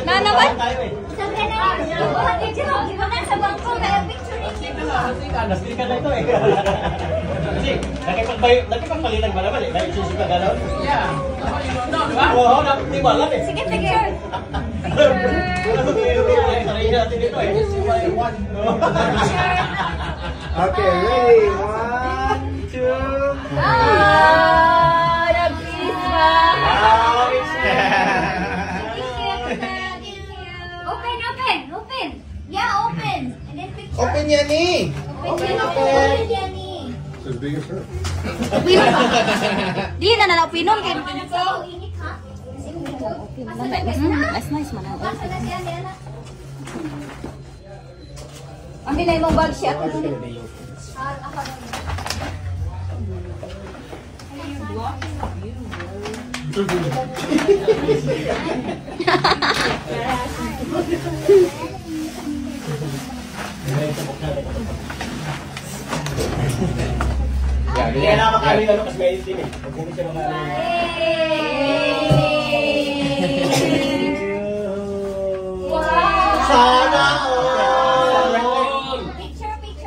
Na naman? Nakipagpalitan ba naman eh? Nagsusuka gano'n? Yeah. Oo, di ba alam eh? Sige, picture. Okay, ready? 1, 2. Nag-kiss ba? Open. Yeah, open. And then picture. Open yan eh. Open yan eh. Di na na pinom kay. Init ha? Nice man. Ang hinay mong bag siya. Hindi na makari ano kasi may din eh. Hindi siya makari. Sana all. Picture. Thank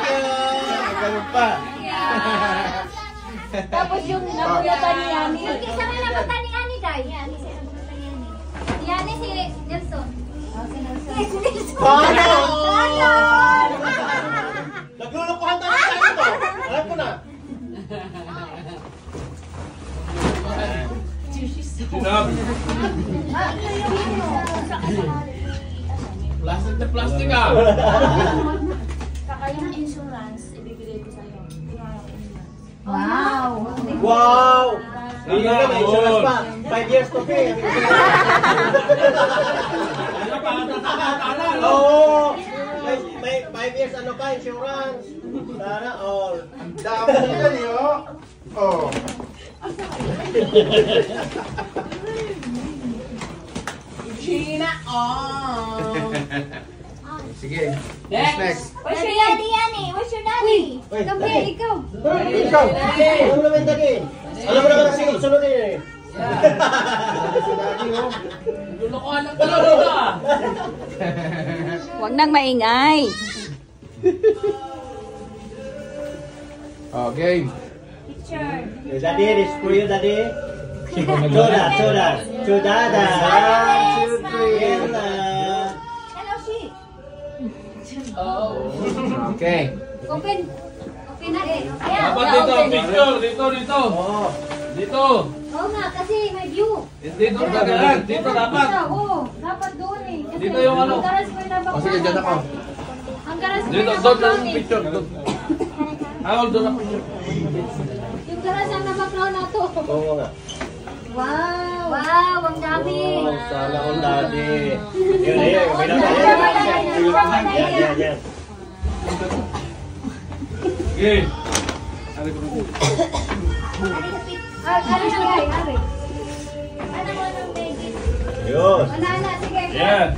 you. Ganun pa. Tapos yung nabutan ni Ani. Isa nga nabutan ni Ani, Day. Yani si Nelson. Sana all. Naglulukuhan tayo sa ito. Alam ko na. Plastic na plastic ah! Saka yung insurance, ibibigay ko sa'yo. Wow! Wow! Hindi na may insurance pa. 5 years to pay. Oo! May 5 years ano pa, insurance. Sana all. Ang dami nila niyo. Oh. China on! Sige. Next! Where's your daddy, Yani? Where's your daddy? Come here, ikaw. Ikaw. Ano naman dali? Alam mo naman kasi sunod eh. Lulukuhan lang pala dito ah! Huwag nang maingay. Okay. Picture. Daddy, this for you, daddy. Choda. Chodada. 1, 2, 3. Hello, she. Okay. Open na eh. Dapat dito, picture! Dito! Oo. Dito! Oo nga, kasi may view. Dito gagalan! Dito dapat! Oo, dapat doon eh. Kasi Dito yung ano. ang garas mo yung nabak. O sige, dyan ako. Ang garas mo Dito, yung doon nabak ang picture! Doon! Hawal doon ang picture! Yung garas ang nabak na to. Oo nga. Wow, ang dami. Oh, sana all, daddy. Yun. Yan. Okay! Ano nangyari? Ano mo nang baby? Yun. Manana, sige. Yeah!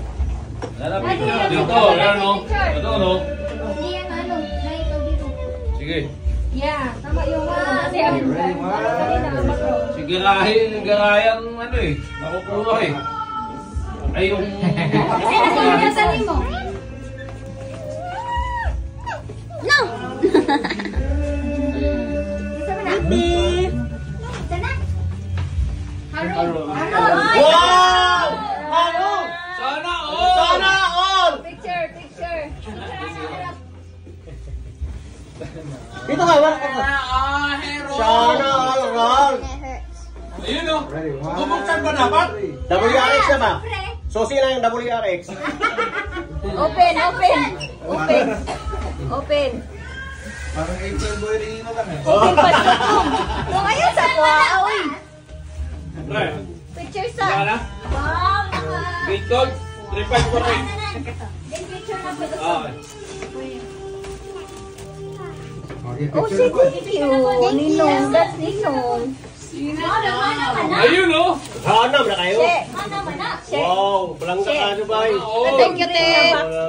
Nala picture! Dito! Yan o! Ito no! Hindi yan ano, na ito dito. Sige! Yeah, tama yung kasi ang Ready, one. Sige garayan ano eh! Nakukuha eh! Ay yung... kasi nasulitan mo. No! Sana? Haro. Wow! Ano? Sana all! Sana all! Picture. Dito ka, wala ka. Hero! Sana all. Ayun o! Ready, 1, Bubuksan ba dapat? WRX na ba? Susi lang yung WRX. Open. Parang April boy rin na lang eh. Open pa dito. Kung ayun sa kuha, uy. Pre! Picture Wala sa. na? Wow, Gate code? 3548! Then picture na po. Okay. Okay, Oh, picture ako. thank you. Ninong, that's Ninong. Wow, naman ka na. Ayun o! Hanam na kayo. Che. naman na. Wow, walang kakano ba eh. Thank you, te.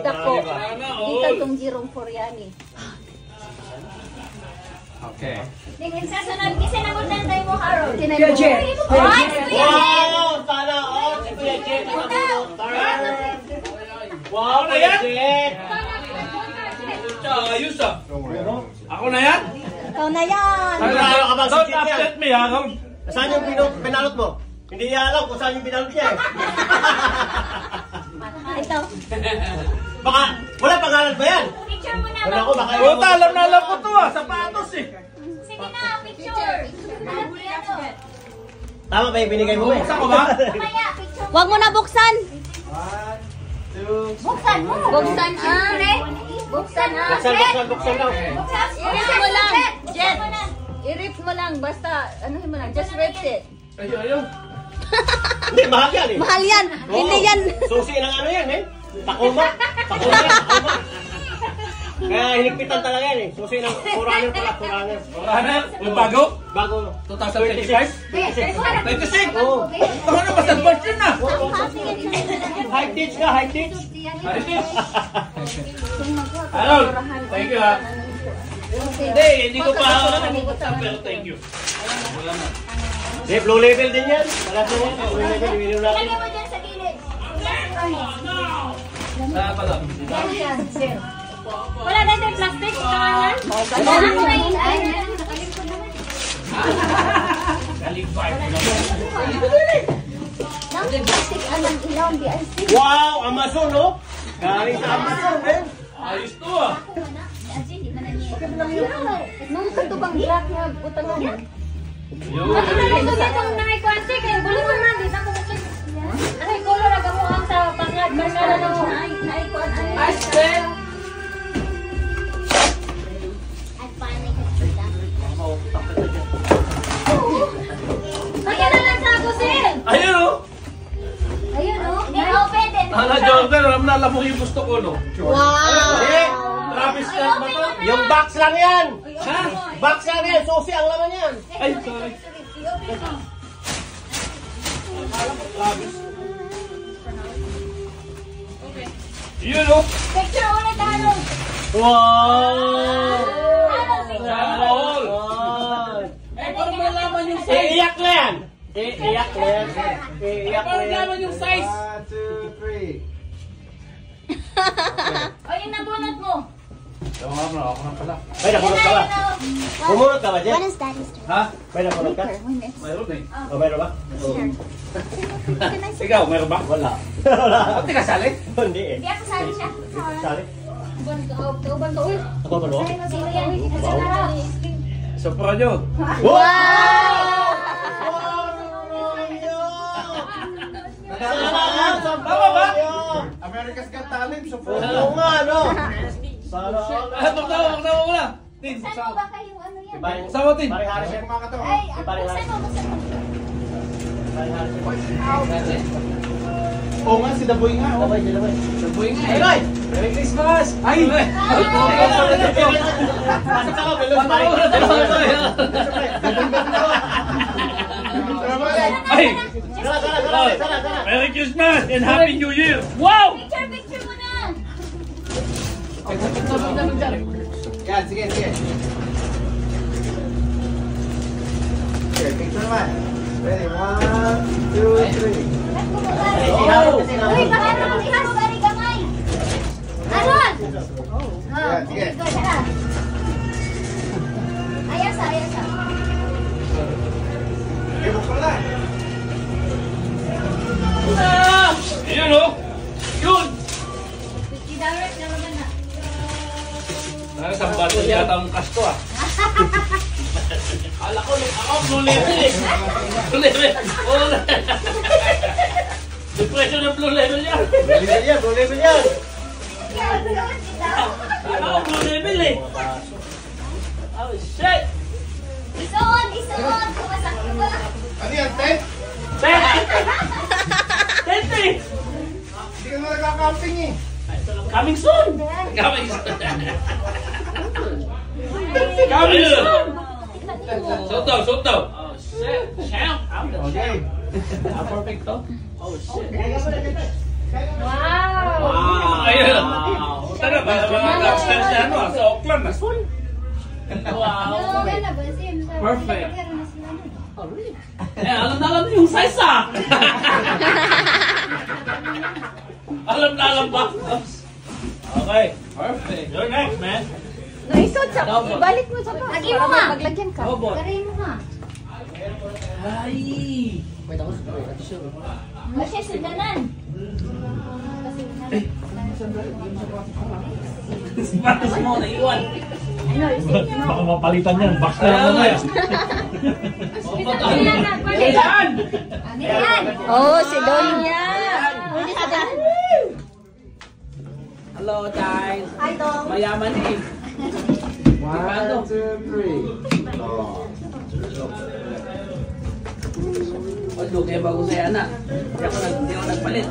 Dako. Sana Kita all. tong Jerome Foriani. Okay. Tingin sa sunod, kasi namundan tayo mo, Harold. Tinay mo. Ay, Wow! Sana all! Si Kuya Jet ang namunod. Wow, Kuya Jet! Ayos ah. Ako na yan? Ikaw na yan. Sigurado ka bang si Don't Jet yan? upset me ha. Saan yung pinalot mo? Hindi niya alam kung saan yung pinalot niya eh. Ito. Baka, wala pangalan ba yan? picture mo na. Wala ko, baka Puta, alam na alam ko to ah. Sapatos eh. Sige na, picture. Tama ba yung binigay mo eh? Buksan ko ba? Mamaya, picture. Huwag mo na buksan. 1, 2, Buksan mo. Buksan ah. Buksan na. Buksan daw. Buksan. I-rip mo lang. Jet. Buksan mo na. I-rip mo lang. Basta, anuhin mo lang. Just rip it. Ayaw. Hindi, mahal yan eh. Mahal yan. Oo. Hindi yan. Susi ng ano yan eh. Takuma. Takuma. Kaya hinigpitan talaga yan eh. Susi ng Foreigner pala, Foreigner. Ano? Yung bago? Bago. 2025? 26? Oo. Ito na, basta advance yun na. High teach ka, high teach. Ano? Thank you ha. Hindi ko pa ako nabubuksan pero thank you. Wala na. Eh, blue label din yan. Wala din yan. Blue label, ibigay natin. Lagyan mo dyan sa gilid. Saan pala? Wala na tayo plastic. Kawalan. Kalibay. Wow, Amazon no? Galing sa Amazon eh. Ayos to ah. Nung katubang black na utang mo. Yun. Ano na lang sabi kung nakikuansi kayo? Buli mo man, di na ko mukha. Ano yung color aga mo ang sa pangad? Markala na mo. Naikuan. Kaya na lang sa ako, sir. Ayun oh. Ayun, oh. Hindi open din. Hala Jordan, alam mo yung gusto ko no? Wow. Eh, Travis Scott ba to? yung box lang yan. Ha? Box lang yan. Susi ang laman yan. Ay, sorry. Yun oh. Picture ulit, Harold. Wow. Harold, picture. Sana all. Wow. Para malaman yung Iiyak na yan. Iiyak na yan. Iiyak na yan. yung size. 1, 2, 3. O, yung nabunot mo. Ako na pala. May napunod ka ba? Pumunod ka ba, Jen? Ha? May napunod ka? Mayroon eh. O, mayroon ba? Ikaw, mayroon ba? Wala. Wala. Ba't di ka sali? Hindi eh. Hindi ako sali siya. Sali? Kauban ka. Uy. Ako ba no? Sino yan? Sa harap. Sopra nyo. Wow! Tama ba? America's Got Talent. So, Oo nga, no? Sana Magtawa ko na. Tin, Saan mo ba kayong ano yan? Sama, Tin. Pare Harris yan. kumakatawa. Ay, buksan mo, buksan mo. Pare Harris yan. Oo nga, si Daboy nga. Oh. Sabay, sabay. Sabuhay nga Ay, eh. Roy! Merry Christmas! Ay! Pasok ka ba? Belus, pare. Ay! Sana, sana, sana, sana, sana. Merry Christmas and Happy New Year! Wow! Picture mo na. Yan, sige, sige. Okay, picture naman. Ready, 1, 2, 3. Uy, baka naman ikaw mo bari gamay. Anon! Yan, sige. Ayasa, ayasa. Okay, buksan na. Yun oh! Yun! Direct na naman na. Nakasambal ko yata ang kasto ah. Ala ko, ako blue level eh. Blue level. Oh, depression ng blue level yan. Blue level yan, blue level yan. Ako blue level eh. Oh shit! Isuon, isuon. Kumasakit ba? Ano yan, tent? Tente! Hindi ka na nagka-camping eh. Coming soon! Coming soon! Coming soon! Suot daw, suot daw. Oh shit! Champ! Okay. Perfect to. Oh, shit. Wow! Ayun. Tara ba? Mga lobsters na ano, sa Auckland. Wow. Perfect. Alam na alam yung size ah. Alam na alam ba? Okay. Perfect. You're next, man. Naisot sa, ibalik mo sa pa. Lagi mo nga. Maglagyan ka. Robot. Garin mo nga. Ay. Kasi sundanan. Matas mo, naiwan. Baka mapalitan yan. Box na lang mamaya. Ayan! Ayan! Oh, si Donya. Pwede sa dyan. Hello, guys. Hi, Dong. Mayaman eh. 1, 2, 3. Although, kaya bago sa'yo, anak. Hindi ako nagpalit.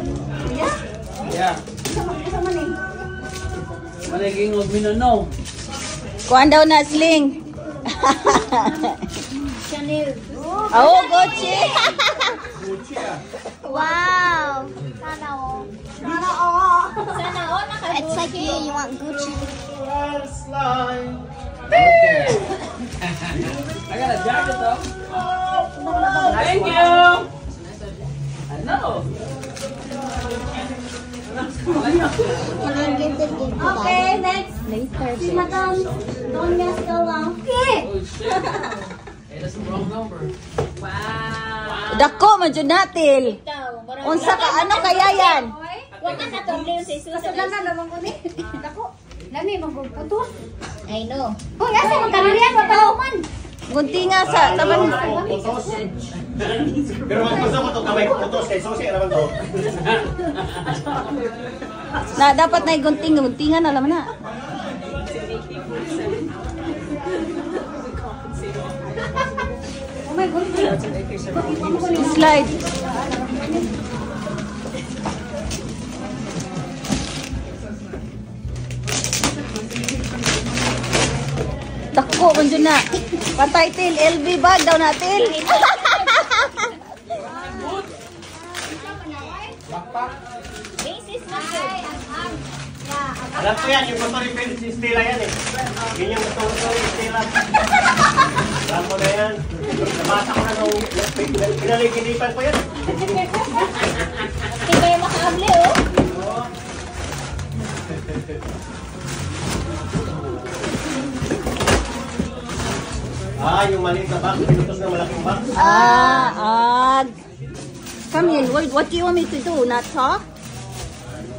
Yeah. Managing huwag minuno. Kuhan daw na sling. Chanel. Oh, Gucci. Wow. Sana all. Sana all. Sana all naka-Gucci. It's like you want Gucci. I got a jacket though. Thank you. I know. Okay, next. Si Madam Donya Stella. Okay. Oh shit. Hey, that's the wrong number. Wow. Dako, madyo natil. Unsa ka, ano kaya yan? Huwag ka sa tuloy sa isu. Sa gana naman ko ni. Dako. Lami, magpuputos. I know. Hoy, asa mo kanariyan? Matao man. Gunti nga sa taban. Putos. Pero wag gusto ko ito kamay putos. Kaya susi naman to. Na dapat na guntingan na laman na. Oh my God. Slide. Dako, madyo na. Patay til, LV bag daw natin. Basis na po. Alam ko yan, yung motor yung si Stella yan eh. Yun yung motor yung Stella. Alam ko na yan. Nabasa ko na nung pinaliginipan ko yan. Hindi kayo makakable, oh. Yung maliit na box, pinutos ng malaking box. Come in. What do you want me to do? Not talk?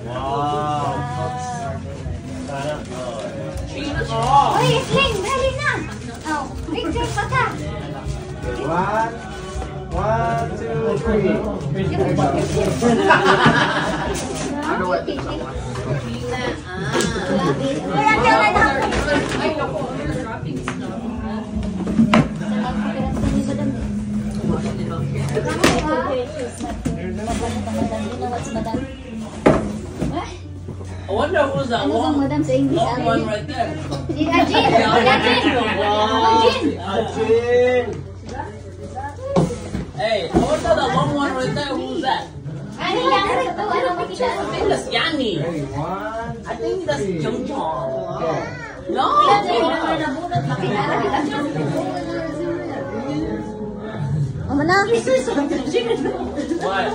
Wow. Uy, Sling, dali na. Oh, picture pa ka. 1, 2, 3. Wala ka na. I wonder who's that long, Madam sa English. long one right there. Ajin. Ajin! Hey, I wonder that long one right there. Who's that? Ano yan? Ano makita? I think that's Yanni. Okay, 1, I think that's Jung Chong. okay. No. Mama na. What?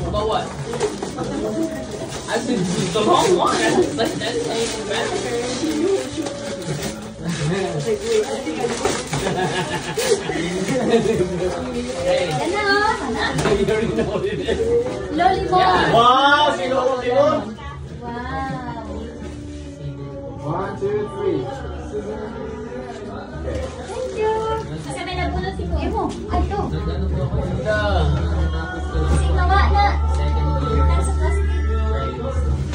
About what? I said the wrong one. That's ain't better. Yan na, oh. You already know what it is. Lollipop. Wow! Sinuot yun! Wow. 1, 2, 3. Thank you. Kasi may nabunod si Kuya mo. Ay, ito. Singawa na. Nasa plastic.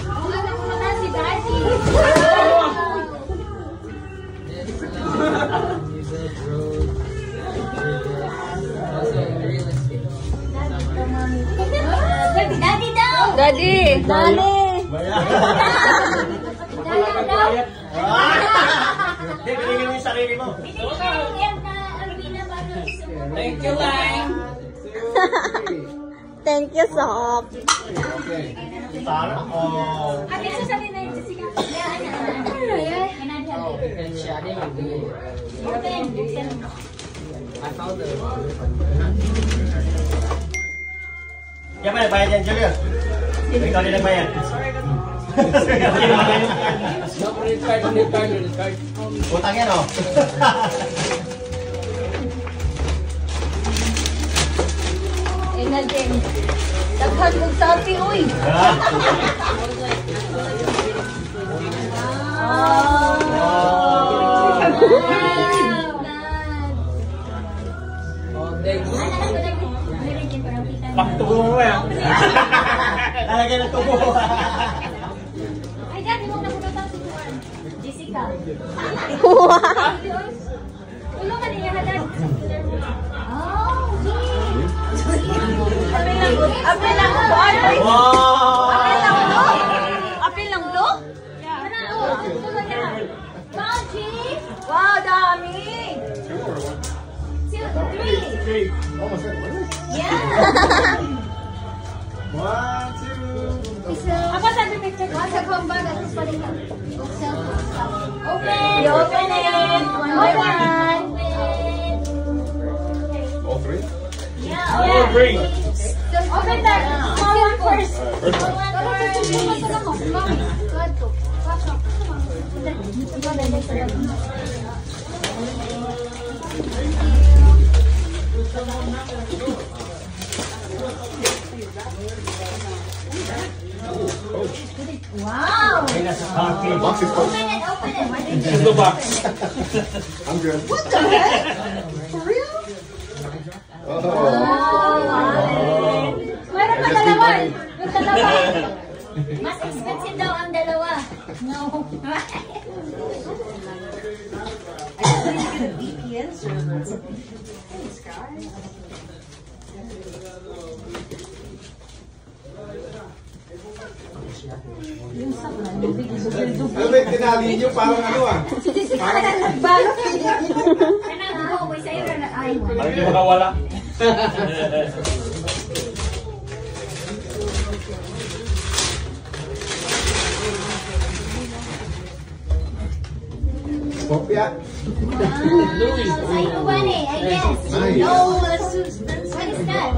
Oo nga, nakuha si Daddy. Daddy daw. Daddy. Dali. Daddy daw. Hindi, binigyan mo yung sarili mo. Binigyan na Alvina Bano Isumo. Thank you, Lang. Thank you, Sok. Okay. Sana all. Ate, sasabihin na yung Jessica. Open. Kaya ba, bayad yan, Julius? Ikaw din nagbayad. Utang yan, oh. Ingal din. Daghan kong sapi, uy. Paktubo mo yan. Lalagyan ng tubo. Ay, dad, huwag na pumunta si Juan. Jessica. Wow. Tulong ka niya, dad. Apil lang buwan, uy. Wow! Apil lang do? Apil lang do? Wow, dami. 2, 3. Almost there. Yeah. 1, 2. Ako sa picture ko. Sa kumbaga, tapos paling ka. Open. You open it. One by one. All three? Yeah. Oh, bring. Open that. Small one first. First one. Wow. Ay, nasa coffee. The box is closed. Open it. Open it. This is the box. I'm good. What the heck? For real? Oh. Mayroon pa dalawa. Yung dalawa. Mas expensive daw ang dalawa. No. Ano ba yung tinali nyo? Parang ano ah? Parang Nagbalot. Ano ako ko sa'yo na ay. Parang di makawala. kopya. Sa'yo ba eh? I guess. Nice. No, what is that?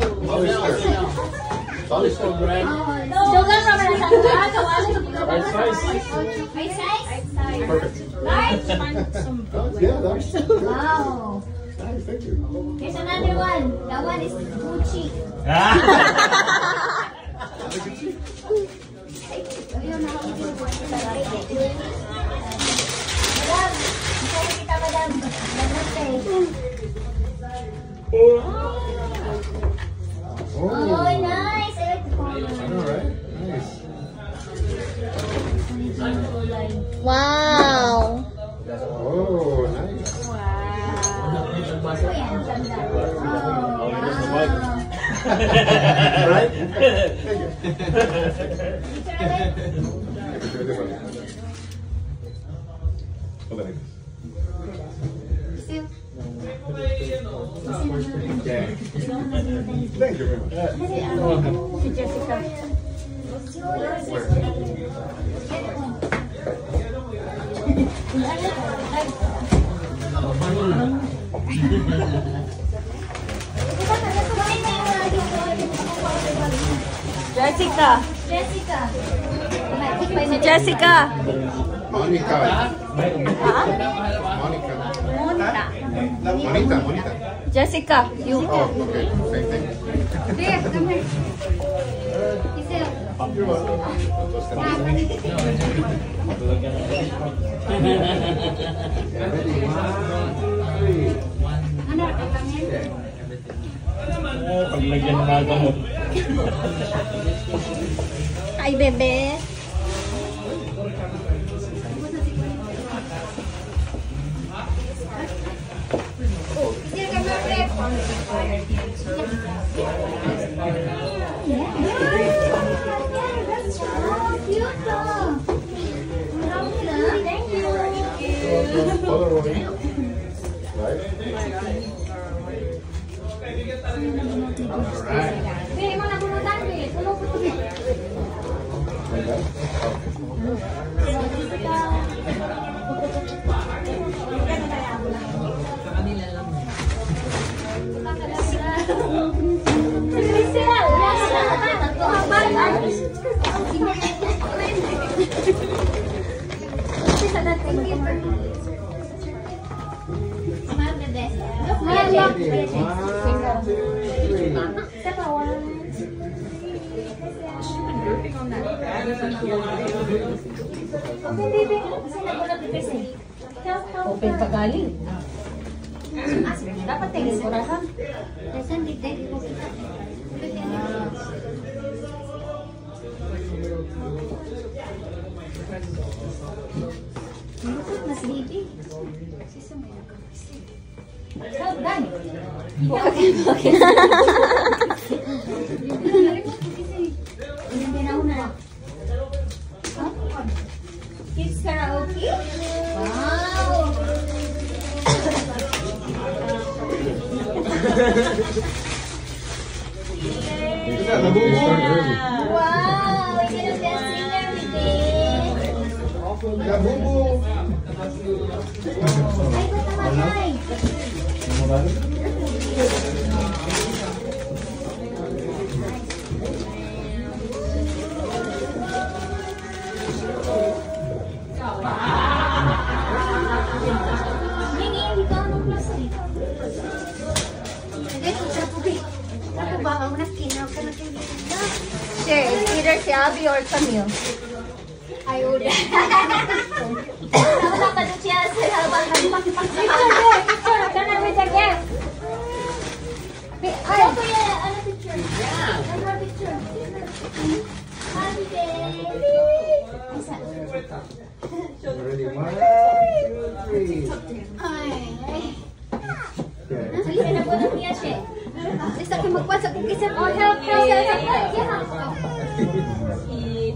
Solid bread. Jogan naman ang sangka. Kawalan sa pagkakas. Right size. Right size? Perfect. Large? Yeah, that's good. Wow. Nice, thank you. There's another one. That one is Gucci. Ayun, Madam, masaya kita, madam. Namaste. Oh, Oh, nice. I like the color. I know, right? Nice. Wow. Oh, nice. Oh, yan, ang ganda. Oh, wow. Right? Hold on. Still. Yeah. Thank you very much. Si Jessica. Jessica. Jessica. Si Jessica. Monica. Ha? Monica. Monta. Monita. Jessica. You. Oh, okay. Same thing. There, come here. Still. You're welcome. Ano, come here. Paglagyan ng mga gamot. Ay, bebe. Still, come here, Fred. That's so cute. Thank you. Polaroid. Right? Hindi mo nabunutan eh. Tulog ko ito. Open ka galing. Dapat tayo surahan. Mas baby. Kids karaoke? Wow! Wow! We're gonna dance every day. Kabubu! Ay, ba't namatay? Hindi, hindi ka anong klase eh. Sure, it's either si Abby or Camille. Ay, ulit. Tama pa doon siya sa habang nagpakipagpakipag. Picture, kana with the guest. Ay, kuya, ano picture? Ano picture? Happy baby! Ready? 1, 2, 3. Sige, nabunan niya siya. Isa ka magpasa kung kisap. Oh, help.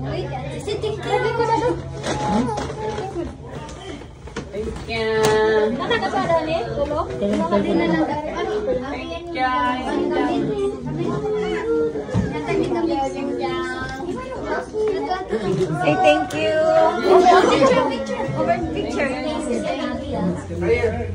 Wait, sitting. Lagi ko na doon. Nakakasada ni? Tulog? Baka din na lang. Ano? Say thank you. Over picture. Right here.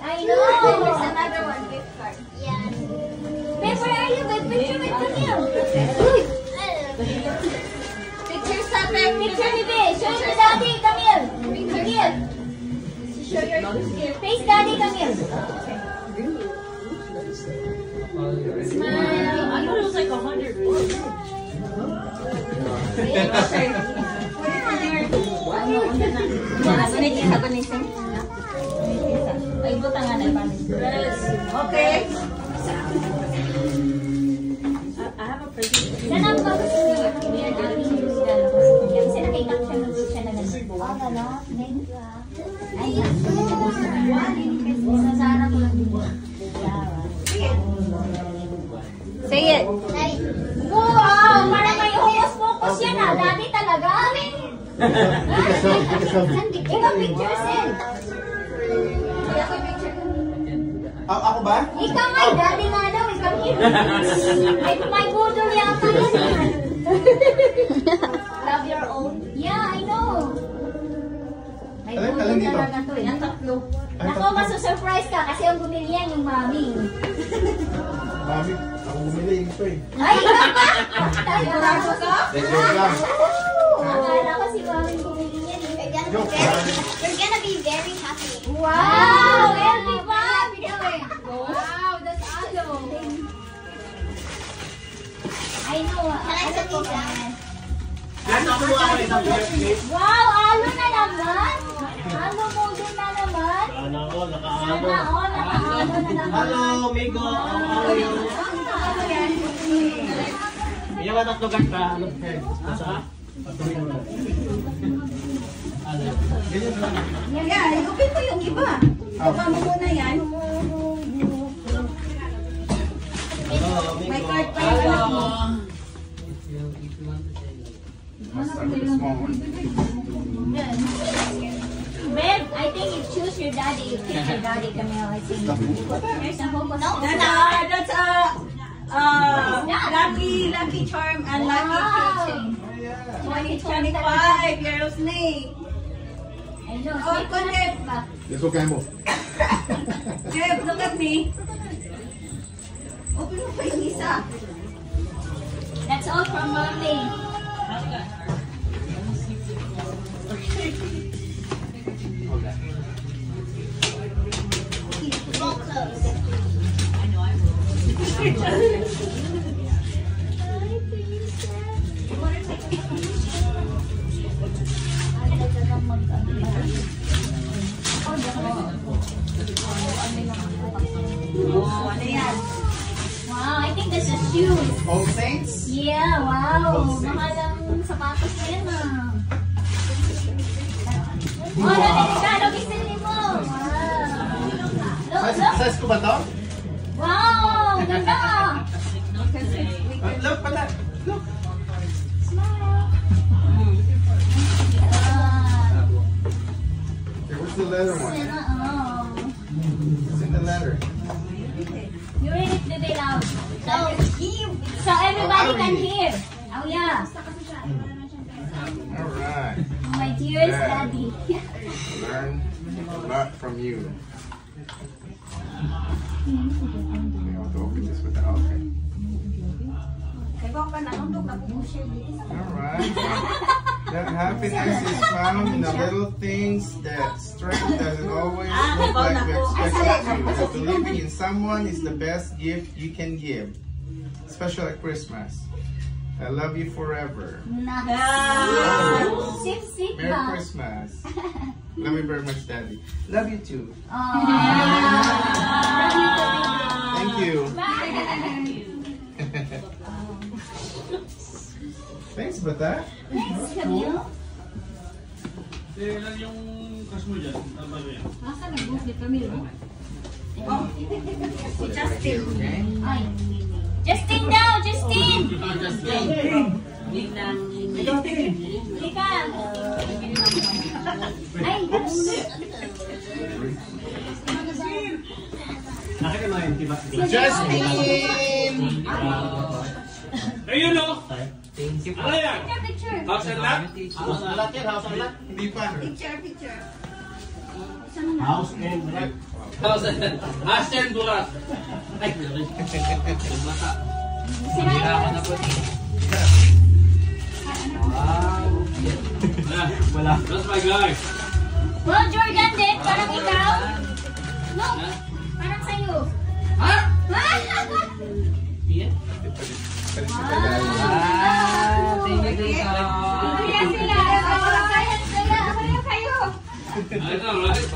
I know. There's another one. Gift card. Yeah. Babe, where are you? Babe, picture with Camille. Picture sa babe. Picture ni Babe. Show your daddy, Camille. Camille. Show your face, daddy, Camille. Smile. I thought it was like 100 words. Okay. I have a present. Sana ba gusto niyo? Kasi nakita ko siya nung siya na ganun. Oh, gano'n? Thank you ah. Ay, sasara ko lang din. Say it. Wow! Parang may focus yan ah. Dati talaga. Ikaw picture, Sen. Ikaw picture. Ako ba? Ikaw nga, daddy nga daw. Ikaw here. Ay, may budol yata yan eh. Love your own? Yeah, I know. May budol Alin dito? talaga to eh. Ang tatlo. Nako, masusurprise ka kasi ang bumili yan yung mami. Mami, ako bumili ito eh. Ay, ikaw pa! Sigurado ka? Joke lang. Akala ko si mami bumili yan eh. You're gonna be very happy. Wow! Healthy pa! Wow, that's alo. I know. Can I sit ko down? Nakuha ko isang birthday. Wow! Alo na naman! Alo mo din na naman! Ano ko, Sana nakaano. all nakaalo na naman. Hello, Migo. How are you? Yung mga tatlo ganda, ano? Basta? Yeah, open ko yung iba. Baba mo muna yan. May card pa yung anak mo. Babe, I think you choose your daddy. You pick your daddy, Camille. I think. There's a whole no. That's lucky charm and lucky keychain. 2025, Girls Name. I know. Oh, Conrad. Let's go, Campbell. Jeb, look at me. Open mo pa yung isa. That's all from Mommy. Oh, ano yan? Wow, I think this is shoes. All Saints? Yeah, wow. Mahal ang sapatos na yan, Oh, naliligaw. Gisili mo. Wow. Look. Size ko ba to? Wow, ganda. Look, pala. Look. Okay, where's the leather one? It's in the letter. You read it today loud. So everybody can hear. Oh yeah. Alright. My dearest Yeah. daddy. Learn a lot from you. Okay, I'll open this with the outfit. Alright. That happiness is found in the little things, that strength doesn't always look like we expect it to. That believing in someone is the best gift you can give, especially at Christmas. I love you forever. Sip, sip Merry ba? Christmas. Love you very much, Daddy. Love you too. Thank you. Thanks, Bata. Thanks, Camille. Ilan yung crush mo dyan? Ano ba yan? Si Justin. Ay. Justin daw, Justin. Lika. Ay. Nakita mo yung tiba. Justin! Ayun o! Ano yan? Picture. House and lot? House and lot yan, house and lot. Hindi pa. Picture. House and lot. House and lot. House and burat. Ay, Wala. that's my guy. Well, Jordan din, parang ikaw. No, parang sa'yo. Ha? Kaya sila. Kaya kayo. I know, right?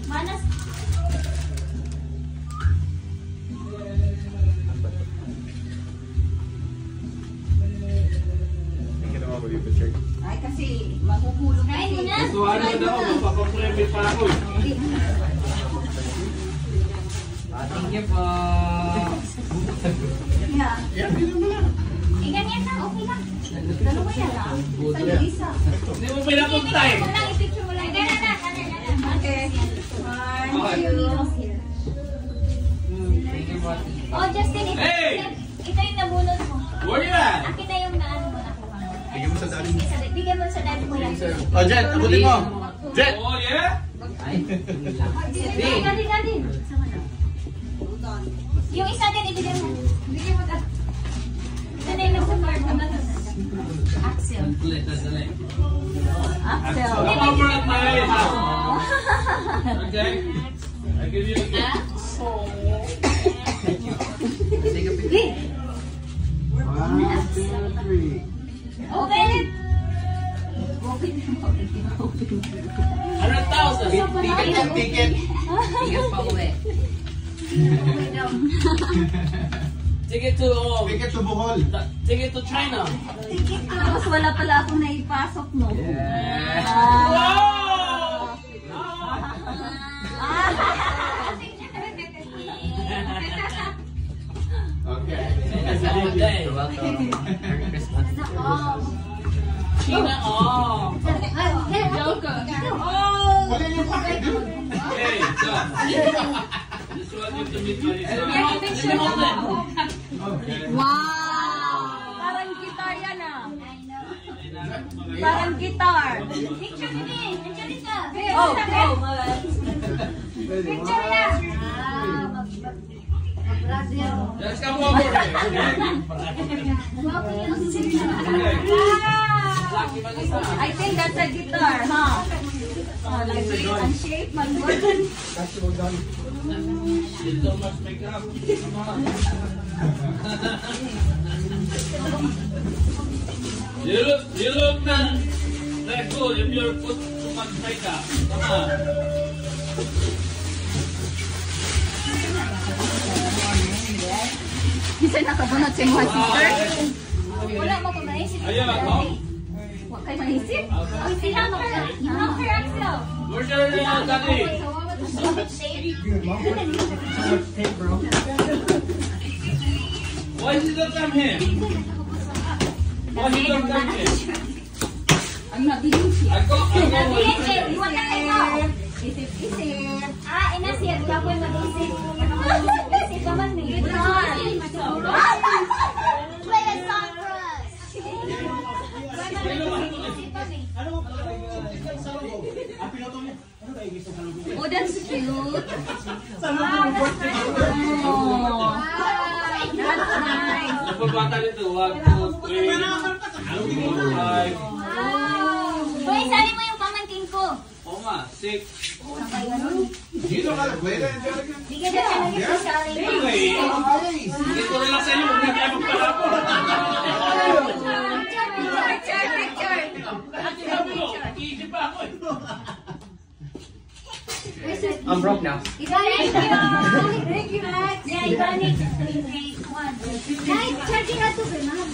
Manas. Tingnan mo ba yung picture? Ay, kasi mahuhulog na Kain mo na. Ito ano na ako, mapapapremi pa ako. Thank you po. Yeah. Yeah, tingnan mo na. Ganyan na, okay lang. Dalawa yan ah. Isa. Hindi mo pinapunta eh. I-picture mo lang. Ganyan na. Okay. Okay. Thank you po. Oh, Justin, Hey! ito yung nabunod mo. Where you at? Akin na yung naano mo nakuha mo. Bigyan mo sa daddy mo. Bigyan mo sa dad mo yan. Oh, Jet, abutin mo. Jet! Oh, yeah? Ay, Dali. Yung isa din, ibigay mo. Bigyan mo ka. Ito na yung nag-support mo. Axel. Axel. Come over at my house. Okay? I give you a gift. take a picture. 1, 2, 3. Open it. 100,000. Ticket yan, ticket. Tigas pa uwi. Take it to, Take it to Bohol. take it to China. Tapos wala pala akong naipasok, no? Wow! Okay. You're welcome. Merry Christmas. China, oh. Wala yung packet, dude. Hey, so. This one you to meet my son. Okay. Wow! Parang guitar yan, ah. Parang guitar. Picture with me. Angelica. Oh, Picture yan. Just come over. I think that's a guitar, huh? Like it and shape, man. So much makeup. Come on. You look that cool if you put too much makeup. Come on. Bisa nakabunot sa mga sister. Wala mo kung naisip. Ayun ako. Huwag kayo maisip. Ay, sila mo ka. Knock her Axel. Where's your daddy? Why did you come here? Why did you come here? Ang nabilis yan. Ako. Iwan na kayo. Isip-isip. Ah, ina siya. Wala ko yung mag-isip. Isip naman ni. Guitar. Play a song for us. Oh, that's cute. Oh, that's nice. Nagbabata nito. 1, 2, 3, 4, 5. Uy, sali mo yung pamangkin ko. Oo nga, 6. You know how to play that, Angelica? Bigyan na siya ng gift sa sali. Anyway, hindi ko rin lang sa inyo. Huwag na kaya magpala po. Picture. Iisip pa ako. I'm broke now. Thank you. Thank you, Max. Yeah, Ibanic. 3, 8, 1. Guys, charging na to, ba? Mahal.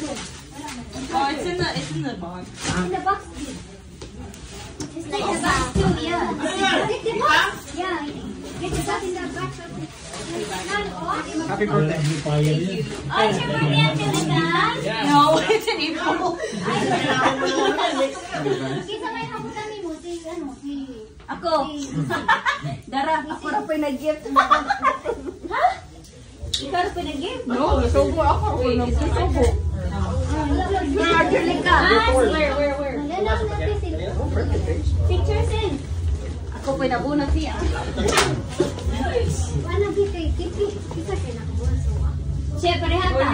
Oh, it's in the box. In the box, please. It's like the box too, yeah. Get the box. Yeah. Get the box in the box. Happy birthday. Oh, it's your birthday, Angelica? No, it's an April. Kita may habutan ni mo, si, ano, si... Ako. Dara, ako na pa nag-gift. Ha? Ikaw na pinag-gift? No, subo ako. Ako nagsusubo. Angelica. Where? Nalalaw natin sila. Pictures in. Ako pa nabunot siya. Ano kita? Kita siya nakabuhan sa wa. Siya, parehata.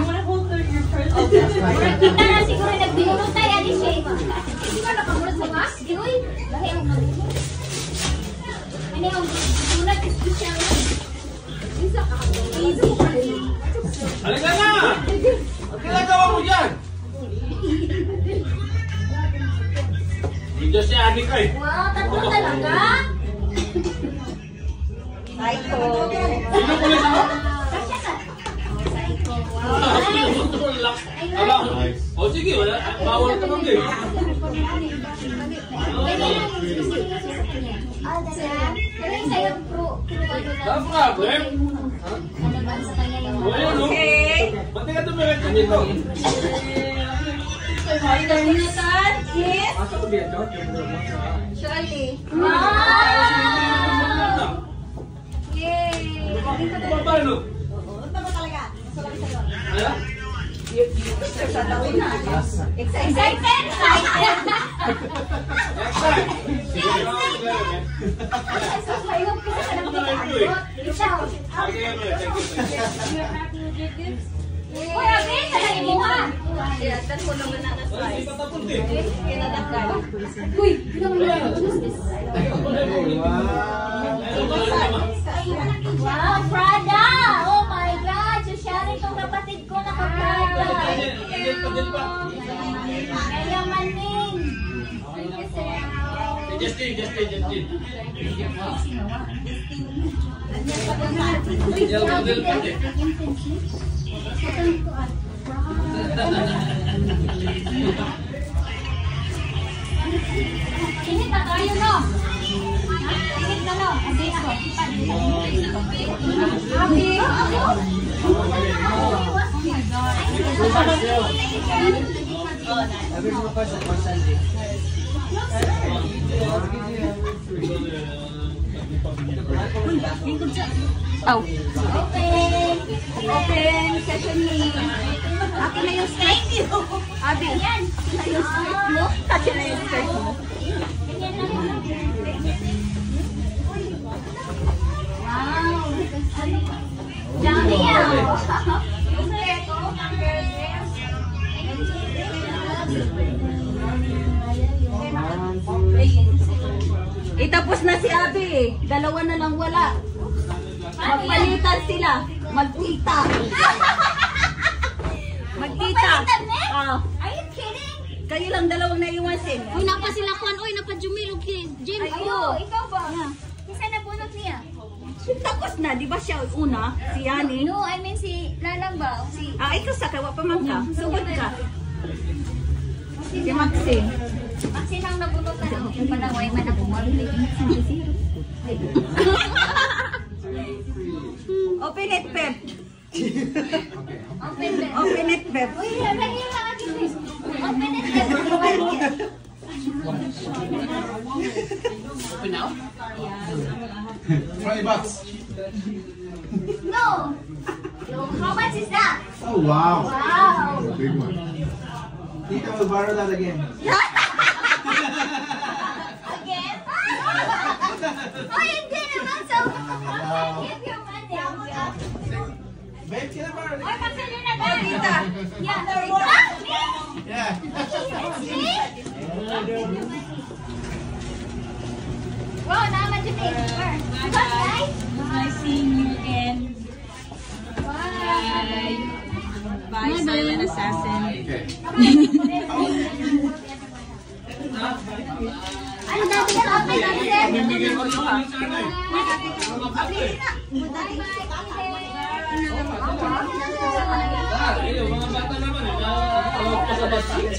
Kita na siguro nagbinunod tayo, Ali siya. Hindi ka nakabuhan sa wa? Sige, uy. Lahi ang mag-ibig. Ano yung sunat is special. Isa ka. Halika na! Ang ginagawa mo dyan? Video si Adi ka eh. Wow, tatlo talaga? Psycho. Sino ko rin ako? Kasya ka. Psycho. Wow. Ala. O sige, wala. Bawal ito lang din. Pero yung sa'yo, pro ano lang. No problem. Ano ba sa kanya yung O yun, no? Ba't ka tumiret ka dito? Terminator. Yes. Asa ko biya, George? Surely. Wow! Yay! Paano? Ala? Excited! Excited! Ayun, kasi sa Uy, Abin! Sa imuha! Tan ko naman na Hindi pa tapos eh. kinadagdag. Uy! Wow, Prada! Oh my God! Susyari itong kapatid ko naka-Prada. Kaya manin. Just Init na tayo, no? Init na, no? Abi ako. Abi. Oh. Open sesame. Akin na yung skirt. Abi. Ayan. Akin na yung skirt mo. Akin na yung skirt mo. Ganyan lang. Wow. Dami yan. Itapos na si Abi eh. Dalawa na lang wala. Magpalitan sila. Magtita. Magtita. Magpalitan na? Ah. Are you kidding? Kayo lang dalawang naiwasin. Uy, napa sila kuan. Uy, napa Jumil. James ko. Ikaw ba? Kasi nabunot niya. Tapos na, di ba siya una? Si Yani? No, I mean si Lalang ba? Si... Ikaw sa kawa pa man ka. Sugod ka. Si Maxine. Kasi nang nabunot na ako. Yung panaway man ako. Open it, Pep. Open it. Open it, Pep. Uy, lagi yung mga akin. Open it. Open now? $20. No. How much is that? Oh, wow. Wow. That's a big one. Tita will borrow that again. Again? Oh, you did it. So, give your money. Babe, can I borrow Oy, that? magsalin na tayo. Tita. Yeah. Me? Yeah. It's me? Wow, naman dyan eh. What's guys? Nice seeing you again. Bye. Bye, silent assassin. Okay. Ano dati yan? Open natin. Bibigyan ko naman sana eh. Ayun, mga bata naman eh. Nakakawag pa sa basket.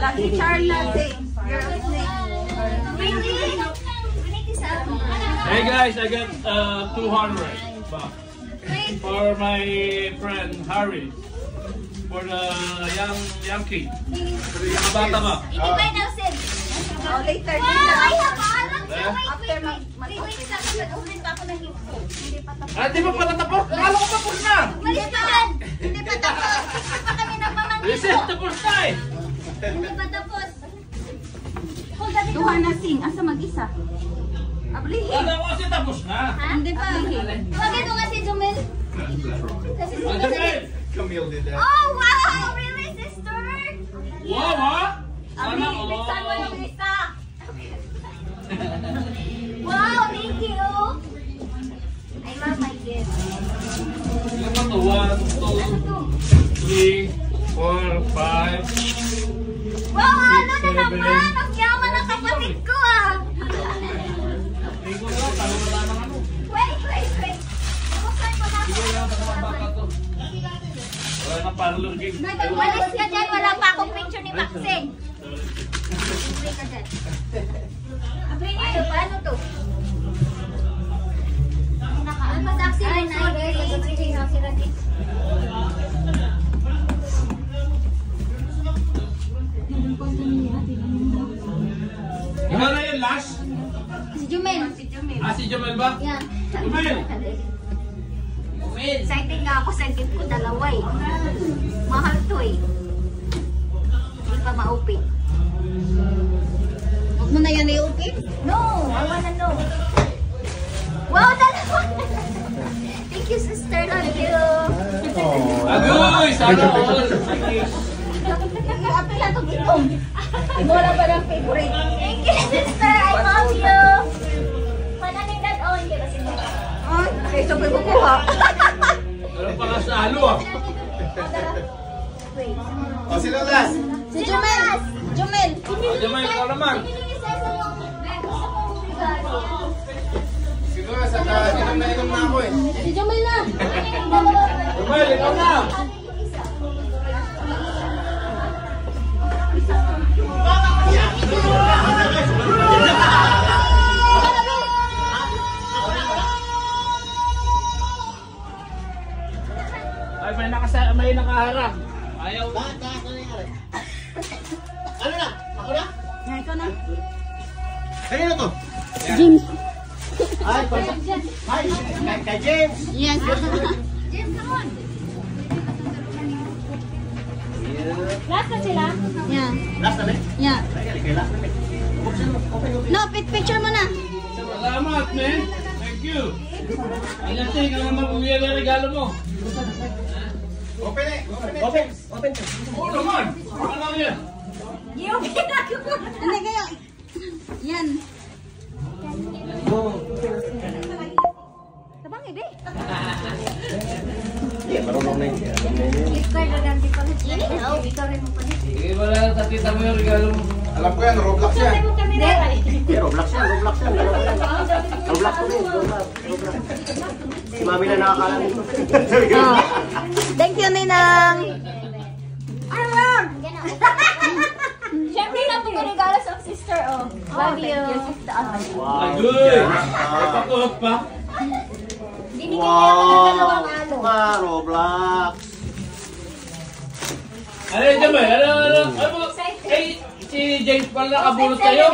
Lucky Charlotte. You're Hey guys, I got 200 bucks for my friend Harry. For the young kid. For the mga bata ba? Oh, later. Wait, ulit pa ako ng hippo. Hindi pa tapos. Ah, di ba pa natapos? Akala ko tapos na! Malis pa yan! Hindi pa tapos. Hindi pa kami nagmamangkin Reset, tapos na eh! Hindi pa tapos. Duha na sing. Asa mag-isa? Ablihin. Akala ko kasi tapos na. Ha? Hindi pa. Bakit mo kasi Jumel? Kasi si Ang Jumel. sakit! Camille did that. Oh, wow! Really, sister? Wow, ha? Abi, Sana bigsan mo all. yung isa. Wow, thank you. I love my gift. Ilan ba to? 1, 2, 3, 4, 5. Wow, ano na naman? Ang yaman ng kapatid ko ah. Tingin ko na, talo na ng ano. Wait. Buksan ko na ako. Wala na parlor game. Walis ka dyan, wala pa akong picture ni Maxine. Uwi ka dyan. Ano ba? Ano to? Nakaan pa taxi rin na Ikaw na yun, last? Si Jumel. Ah, si Jamel ba? Yan. Jumel! Excited nga ako sa gift ko, dalawa eh. Mahal to eh. Hindi pa ma-open. Huwag mo na yan i-open. No! I wanna know. Wow, dalawa! Thank you, sister. Thank you. Agoy! Sana all! I-open lang itong itong. Wala ba ng favorite? Thank you, sister. I love you. Manaming that-on. Hindi ba sila? Ay, kaysa pa kukuha. Wala pa ka sa halo ah. Wait. Oh, sino last? Si Jumel. Jumel. Jamay, ikaw naman. Siguro sa inom na ako eh. Si Jamay na. Jamay, ikaw na. Ay, may nakaharap. Ayaw. Ano na? Ako na? Nga, ikaw na. Kanino to? James. Ay, kay James. Yes. James, come on. Last na sila? Yeah. Last na, Yeah. kay last na, Buksan mo. Open mo. No, picture mo na. Salamat, man. Thank you. Ingat ikaw naman bumili ng regalo mo. Open it. Open it. Open. Oo naman. Ano lang yan? Hindi kayo. Yan. Sabang ibe. Marunong na yun. Card na ganti pa. Ikaw rin mo pa. Sige, wala na tatita mo yung regalo mo. Alam ko yan, Roblox yan. Roblox yan. Roblox ko rin. Roblox. Si Mami na nakakala nito. Thank you, Ninang. Siyempre na po regalo sa sister, oh. Love you. Wow. Agoy! Papakuhot pa. Binigyan niya ako ng dalawang alo. Roblox. Ano yun, Jamay? Ano? Eh, si James pala nakabulot kayo?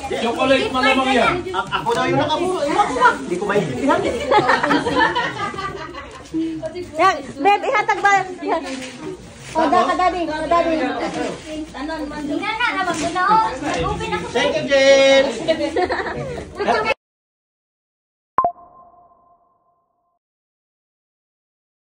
Chocolate malamang yan. Ako daw yung nakabulo. Hindi ko maintindihan. Yan, babe, ihatag ba? O, kadadi. Tingnan na, nabag na, oh. Nag-open ako. Thank you, James.